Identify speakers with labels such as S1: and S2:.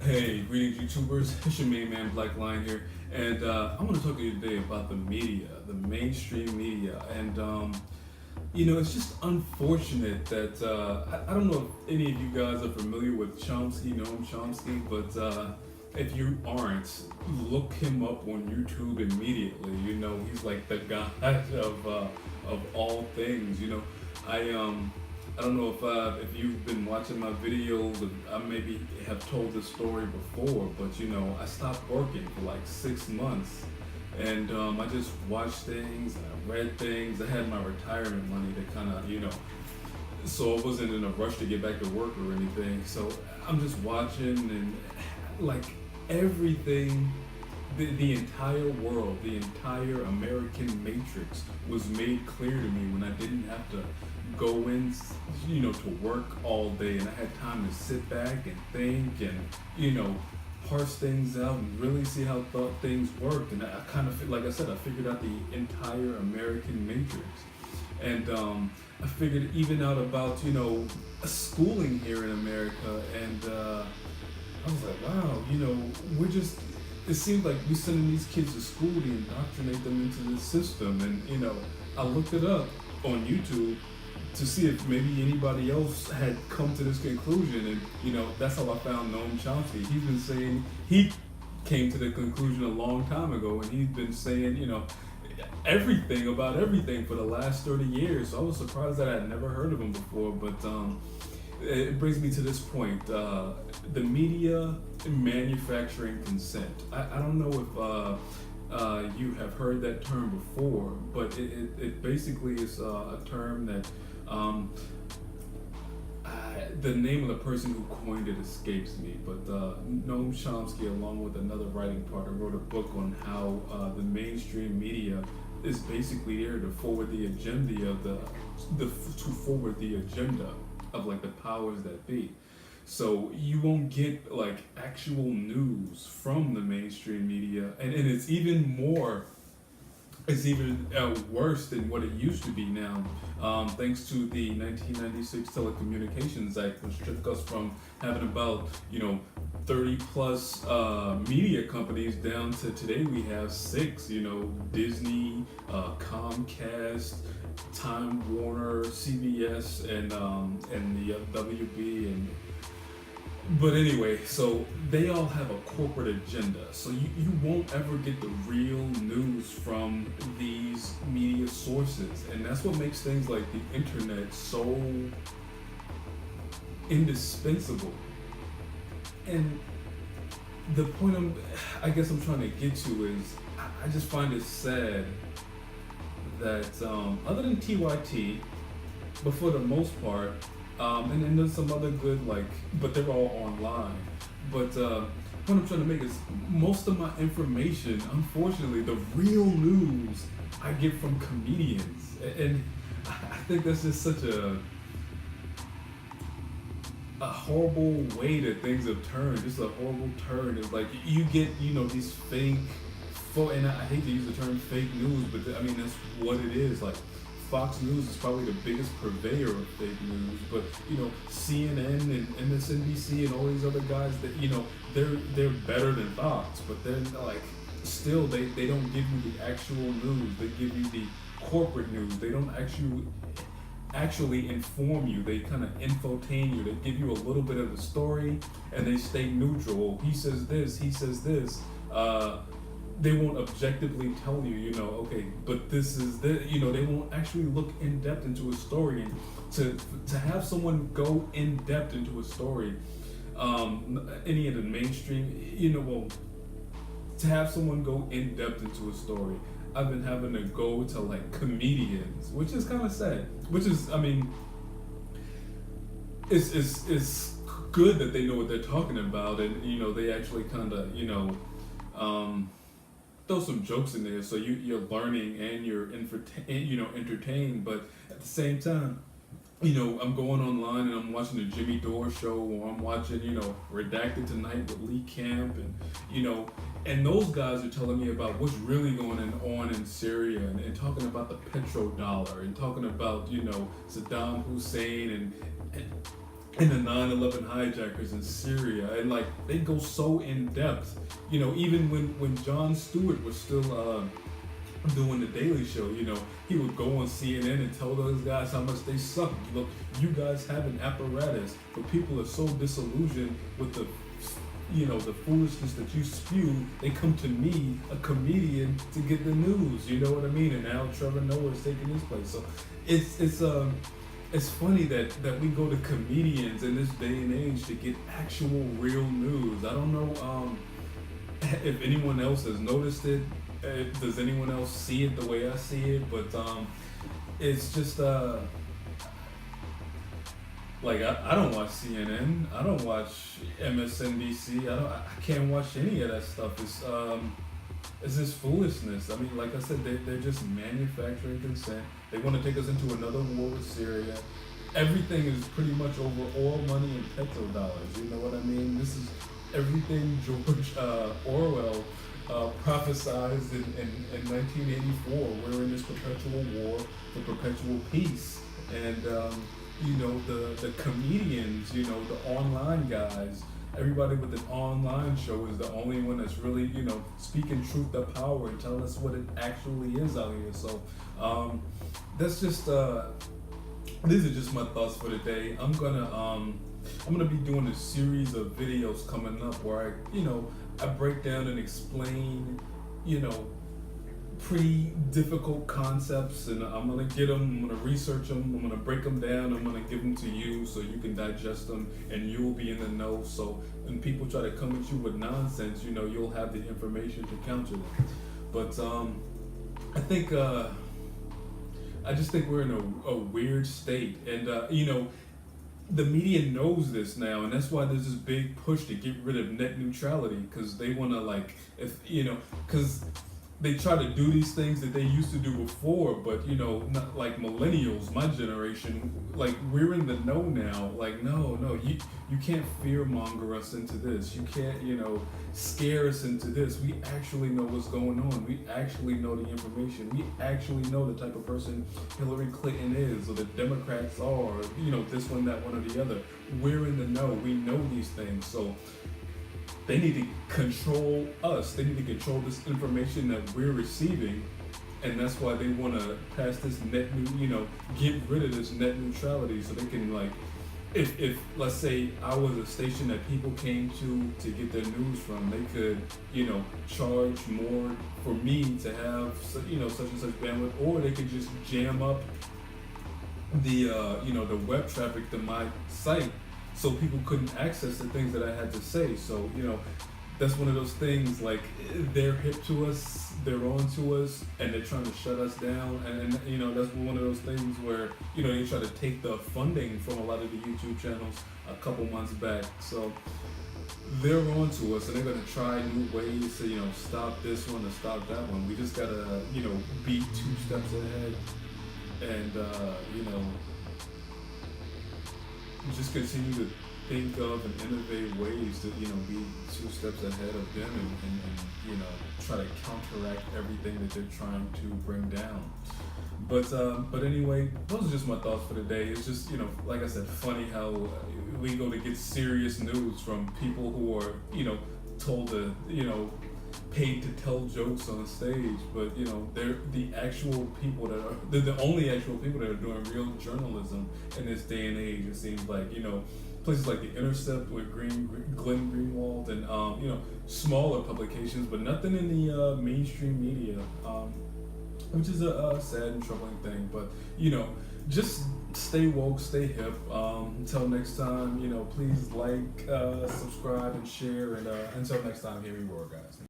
S1: Hey, greetings YouTubers, it's your main man Black Lion here, and I want to talk to you today about the media, the mainstream media, and it's just unfortunate that, I don't know if any of you guys are familiar with Chomsky, Noam Chomsky, but if you aren't, look him up on YouTube immediately. He's like the guy of all things. I don't know if you've been watching my videos. I maybe have told this story before, but I stopped working for like 6 months, and I just watched things, I read things. I had my retirement money to kind of so I wasn't in a rush to get back to work or anything. So I'm just watching, and like everything, the entire world, the entire American matrix was made clear to me when I didn't have to go in, to work all day, and I had time to sit back and think and, parse things out and really see how things worked. And I kind of feel, like I said, I figured out the entire American matrix. And I figured even out about, schooling here in America. And I was like, wow, it seems like we're sending these kids to school to indoctrinate them into this system. And, I looked it up on YouTube to see if maybe anybody else had come to this conclusion. And, that's how I found Noam Chomsky. He's been saying, he came to the conclusion a long time ago, and he's been saying, everything about everything for the last 30 years. So I was surprised that I had never heard of him before. But it brings me to this point. The media manufacturing consent. I don't know if you have heard that term before, but it basically is a term that the name of the person who coined it escapes me, but Noam Chomsky, along with another writing partner, wrote a book on how the mainstream media is basically there to forward the agenda of like the powers that be. So you won't get like actual news from the mainstream media, and it's even more. It's even worse than what it used to be now, thanks to the 1996 Telecommunications Act, which took us from having about 30 plus media companies down to today we have 6. Disney, Comcast, Time Warner, CBS, and the WB. But anyway, so they all have a corporate agenda. So you won't ever get the real news from these media sources. And that's what makes things like the internet so indispensable. And the point I guess I'm trying to get to is, I just find it sad that other than TYT, but for the most part, and then there's some other good, but they're all online. But what I'm trying to make is, most of my information, unfortunately, the real news, I get from comedians. And I think that's just such a horrible way that things have turned. Just a horrible turn. It's like you get, these fake, and I hate to use the term fake news, but I mean, that's what it is. Like, Fox News is probably the biggest purveyor of fake news, but CNN and MSNBC and all these other guys that they're better than Fox, but they're like, still they don't give you the actual news. They give you the corporate news. They don't actually inform you. They kind of infotain you. They give you a little bit of the story, and they stay neutral. He says this. He says this. They won't objectively tell you, okay, but this is the, they won't actually look in depth into a story. And to have someone go in depth into a story, any of the mainstream, to have someone go in depth into a story, I've been having to go to like comedians, which is kind of sad. Which is, I mean, it's good that they know what they're talking about, and they actually kind of throw some jokes in there, so you're learning and you're entertained. But at the same time, I'm going online and I'm watching the Jimmy Dore show, or I'm watching Redacted Tonight with Lee Camp, and and those guys are telling me about what's really going on in Syria, and talking about the petrodollar, and talking about Saddam Hussein, and and the 9/11 hijackers in Syria, and like they go so in depth. Even when Jon Stewart was still doing the Daily Show, he would go on CNN and tell those guys how much they suck. Look, you guys have an apparatus, but people are so disillusioned with the foolishness that you spew. They come to me, a comedian, to get the news. You know what I mean? And now Trevor Noah is taking his place. So it's funny that we go to comedians in this day and age to get actual real news. I don't know if anyone else has noticed it. Does anyone else see it the way I see it? But it's just like I don't watch CNN. I don't watch MSNBC. I can't watch any of that stuff. It's this foolishness. I mean, like I said, they're just manufacturing consent. They want to take us into another war with Syria. Everything is pretty much over oil money and petrodollars. You know what I mean? This is everything George Orwell prophesized in 1984. We're in this perpetual war for perpetual peace. And, the comedians, the online guys, everybody with an online show is the only one that's really, speaking truth to power and telling us what it actually is out here. So that's just, these are just my thoughts for the day. I'm gonna be doing a series of videos coming up where I break down and explain, pretty difficult concepts, and I'm gonna get them, I'm gonna research them, I'm gonna break them down, I'm gonna give them to you so you can digest them and you'll be in the know. So when people try to come at you with nonsense, you'll have the information to counter them. But I think I just think we're in a weird state, and the media knows this now, and that's why there's this big push to get rid of net neutrality, because they want to because they try to do these things that they used to do before, but not like millennials, my generation, like we're in the know now. Like no, you can't fear monger us into this. You can't scare us into this. We actually know what's going on. We actually know the information. We actually know the type of person Hillary Clinton is, or the Democrats are, or, this one, that one, or the other. We're in the know. We know these things. So they need to control us. They need to control this information that we're receiving, and that's why they want to pass this get rid of this net neutrality, so they can if let's say I was a station that people came to get their news from, they could charge more for me to have such and such bandwidth, or they could just jam up the the web traffic to my site, so people couldn't access the things that I had to say. So, that's one of those things, like, they're hip to us, they're on to us, and they're trying to shut us down. And that's one of those things where, they try to take the funding from a lot of the YouTube channels a couple months back. So they're on to us, and they're going to try new ways to, stop this one or stop that one. We just got to, be 2 steps ahead, and, just continue to think of and innovate ways to be 2 steps ahead of them, and try to counteract everything that they're trying to bring down. But anyway, those are just my thoughts for the day. It's just like I said, funny how we go to get serious news from people who are told to paid to tell jokes on stage, but they're the actual people they're the only actual people that are doing real journalism in this day and age. It seems like places like The Intercept with Glenn Greenwald, and smaller publications, but nothing in the mainstream media, which is a sad and troubling thing. But just stay woke, stay hip. Until next time, please like, subscribe, and share. And until next time, here we roar, guys.